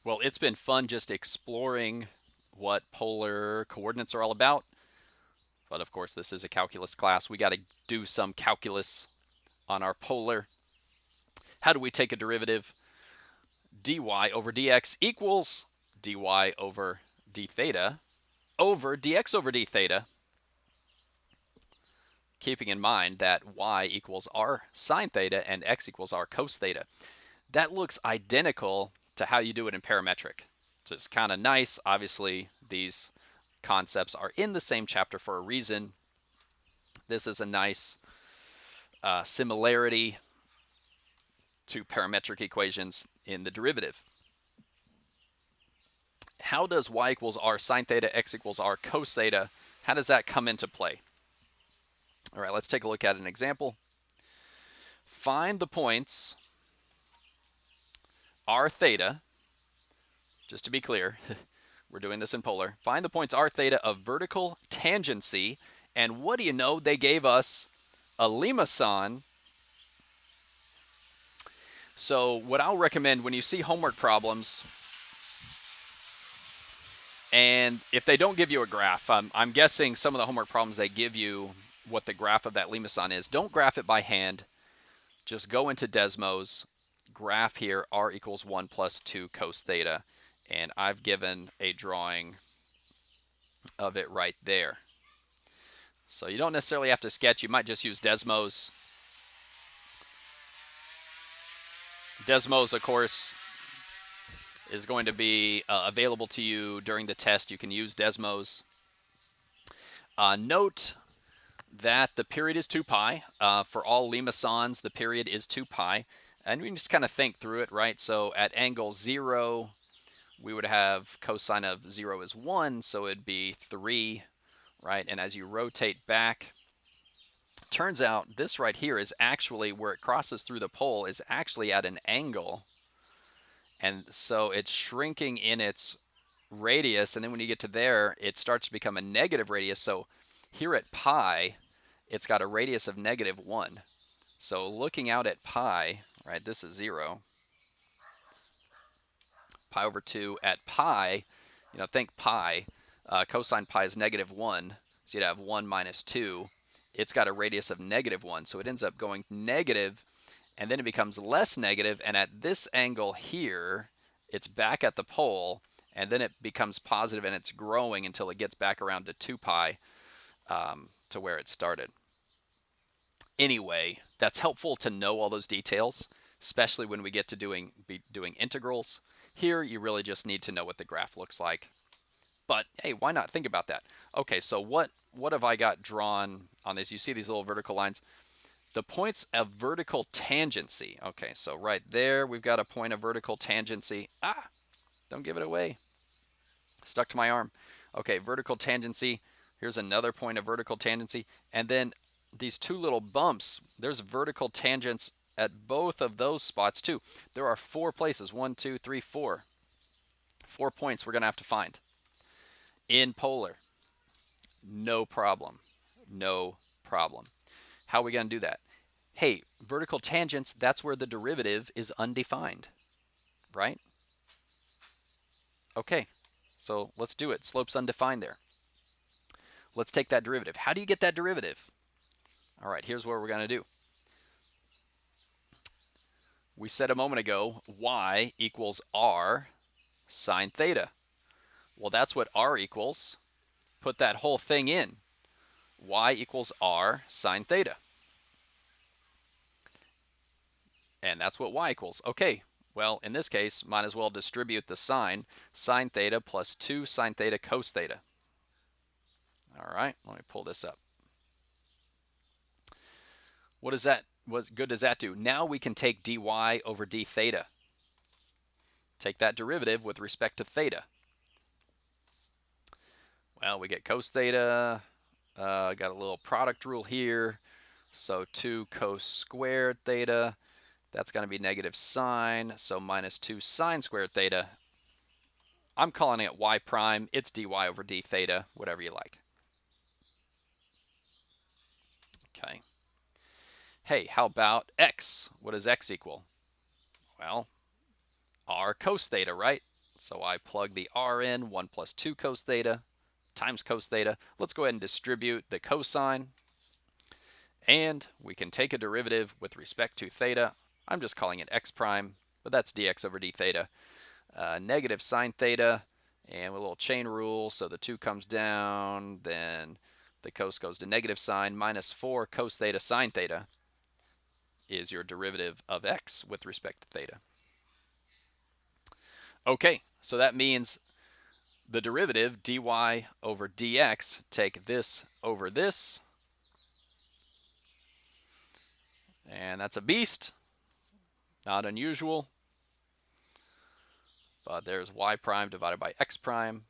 Well, it's been fun just exploring what polar coordinates are all about. But of course, this is a calculus class. We got to do some calculus on our polar. How do we take a derivative? dy over dx equals dy over d theta over dx over d theta, keeping in mind that y equals r sine theta and x equals r cos theta. That looks identical to how you do it in parametric. So it's kind of nice. Obviously, these concepts are in the same chapter for a reason. This is a nice similarity to parametric equations in the derivative. How does y equals r sine theta, x equals r cos theta, how does that come into play? All right, let's take a look at an example. Find the points r theta, just to be clear, we're doing this in polar. Find the points r theta of vertical tangency, and what do you know? They gave us a limacon. So what I'll recommend when you see homework problems, and if they don't give you a graph, I'm guessing some of the homework problems they give you what the graph of that limacon is. Don't graph it by hand. Just go into Desmos, graph here r equals 1 plus 2 cos theta, and I've given a drawing of it right there. So you don't necessarily have to sketch. You might just use Desmos. Desmos, of course, is going to be available to you during the test. You can use Desmos. Note that the period is 2 pi. For all limacons, the period is 2 pi. And we can just kind of think through it, right? So at angle 0, we would have cosine of 0 is 1, so it'd be 3, right? And as you rotate back, turns out this right here is actually where it crosses through the pole is actually at an angle. And so it's shrinking in its radius, and then when you get to there, it starts to become a negative radius. So here at pi, it's got a radius of negative 1. So looking out at pi, right, this is 0. Pi over 2 at pi, think pi. Cosine pi is negative 1, so you'd have 1 minus 2. It's got a radius of negative 1, so it ends up going negative, and then it becomes less negative, and at this angle here, it's back at the pole, and then it becomes positive, and it's growing until it gets back around to 2 pi to where it started. Anyway, that's helpful to know all those details, especially when we get to doing integrals. Here, you really just need to know what the graph looks like. But hey, why not think about that? Okay, so what have I got drawn on this? You see these little vertical lines? The points of vertical tangency. Okay, so right there, we've got a point of vertical tangency. Ah, don't give it away. Stuck to my arm. Okay, vertical tangency. Here's another point of vertical tangency. And then these two little bumps, there's vertical tangents at both of those spots too. There are 4 places. 1, 2, 3, 4. 4 points we're going to have to find. In polar. No problem. No problem. How are we going to do that? Hey, vertical tangents, that's where the derivative is undefined, right? Okay, so let's do it. Slope's undefined there. Let's take that derivative. How do you get that derivative? All right, here's what we're going to do. We said a moment ago, y equals r sine theta. Well, that's what r equals. Put that whole thing in. Y equals r sine theta. And that's what y equals. Okay, well, in this case, might as well distribute the sine. Sine theta plus 2 sine theta cos theta. All right, let me pull this up. What good does that do? Now we can take dy over d theta. Take that derivative with respect to theta. Well, we get cos theta. Got a little product rule here. So 2 cos squared theta. That's going to be negative sine, so minus 2 sine squared theta. I'm calling it y prime. It's dy over d theta, whatever you like. Okay. Hey, how about x? What does x equal? Well, r cos theta, right? So I plug the r in, 1 plus 2 cos theta times cos theta. Let's go ahead and distribute the cosine. And we can take a derivative with respect to theta. I'm just calling it x prime, but that's dx over d theta. Negative sine theta, and with a little chain rule, so the 2 comes down, then the cos goes to negative sine, minus 4 cos theta sine theta is your derivative of x with respect to theta. Okay, so that means the derivative dy over dx, take this over this, and that's a beast. Not unusual, but there's y prime divided by x prime.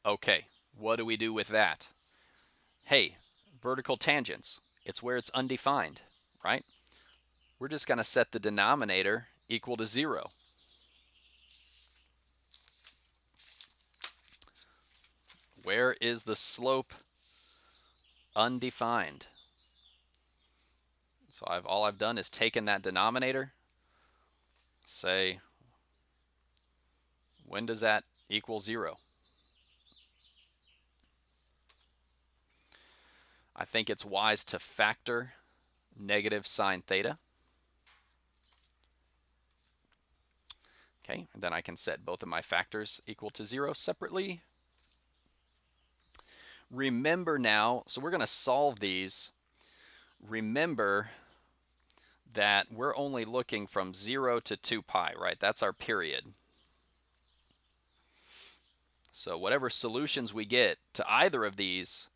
Okay, what do we do with that? Hey, vertical tangents, it's where it's undefined, right? We're just going to set the denominator equal to 0. Where is the slope undefined? So all I've done is taken that denominator, say, when does that equal 0? I think it's wise to factor negative sine theta. Okay, and then I can set both of my factors equal to 0 separately. Remember now, so we're going to solve these. Remember that we're only looking from 0 to 2 pi, right? That's our period. So whatever solutions we get to either of these,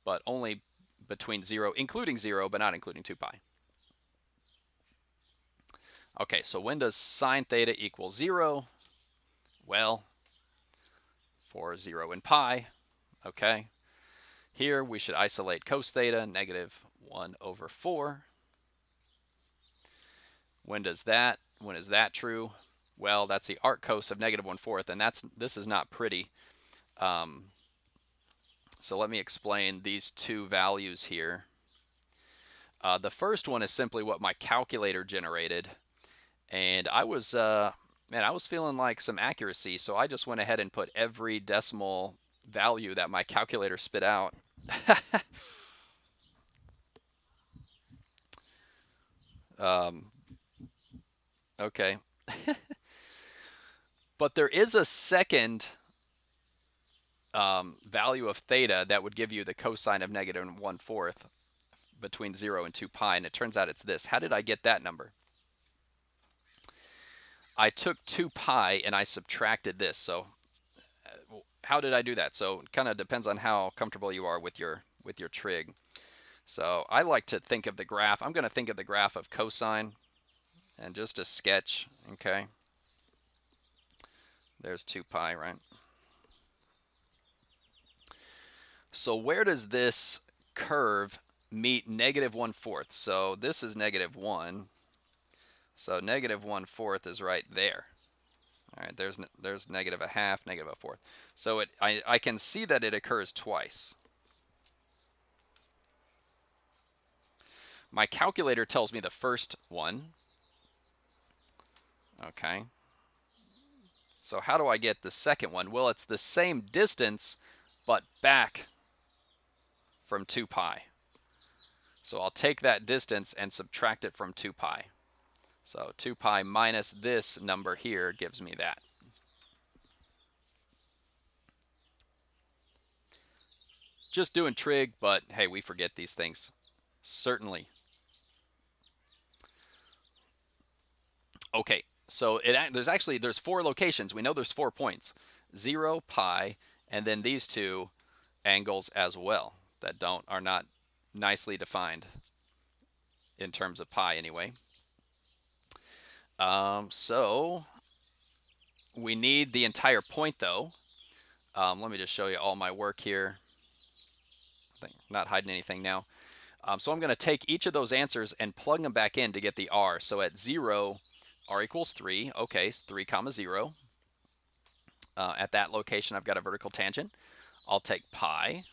but only between 0, including 0, but not including 2 pi. Okay, so when does sine theta equal 0? Well, for 0 in pi, okay. Here we should isolate cos theta, negative 1 over 4. When is that true? Well, that's the arc cos of negative 1/4, and this is not pretty. So let me explain these two values here. The first one is simply what my calculator generated, and I was feeling like some accuracy, so I just went ahead and put every decimal value that my calculator spit out. Okay. But there is a second value of theta that would give you the cosine of negative 1/4 between 0 and 2 pi, and it turns out it's this. How did I get that number? I took 2 pi and I subtracted this. So how did I do that? So it kind of depends on how comfortable you are with your trig. So I like to think of the graph. I'm going to think of the graph of cosine, and just a sketch, okay? There's 2 pi, right? So where does this curve meet negative 1/4? So this is negative 1. So negative 1/4 is right there. All right, there's negative a half, negative a fourth. So I can see that it occurs twice. My calculator tells me the first one. Okay. So how do I get the second one? Well, it's the same distance, but back from 2 pi. So I'll take that distance and subtract it from 2 pi. So 2 pi minus this number here gives me that. Just doing trig, but hey, we forget these things. Certainly. Okay, so there's 4 locations. We know there's 4 points. 0, pi, and then these two angles as well that are not nicely defined in terms of pi anyway. So we need the entire point though. Let me just show you all my work here. I think not hiding anything now. So I'm going to take each of those answers and plug them back in to get the r. So at 0, r equals 3. Okay, 3 comma 0. At that location, I've got a vertical tangent. I'll take pi.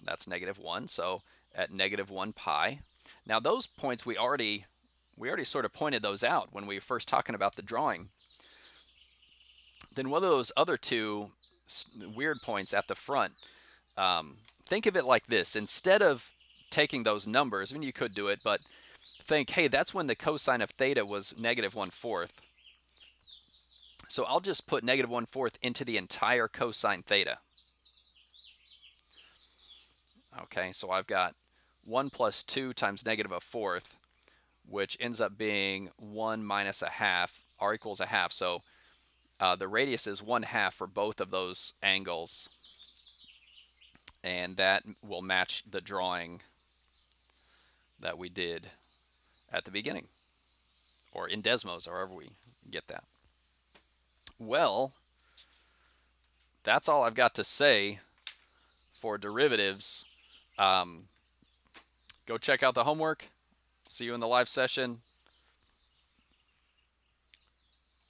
That's negative 1. So at negative 1 pi. Now those points we already sort of pointed those out when we were first talking about the drawing. Then what are those other two weird points at the front? Think of it like this. Instead of taking those numbers, I mean, you could do it, but think, hey, that's when the cosine of theta was negative 1/4. So I'll just put negative 1/4 into the entire cosine theta. Okay, so I've got 1 plus 2 times negative 1/4, which ends up being 1 minus a half, r equals a half. So the radius is 1/2 for both of those angles, and that will match the drawing that we did at the beginning, or in Desmos, or however we get that. Well, that's all I've got to say for derivatives. Go check out the homework. See you in the live session.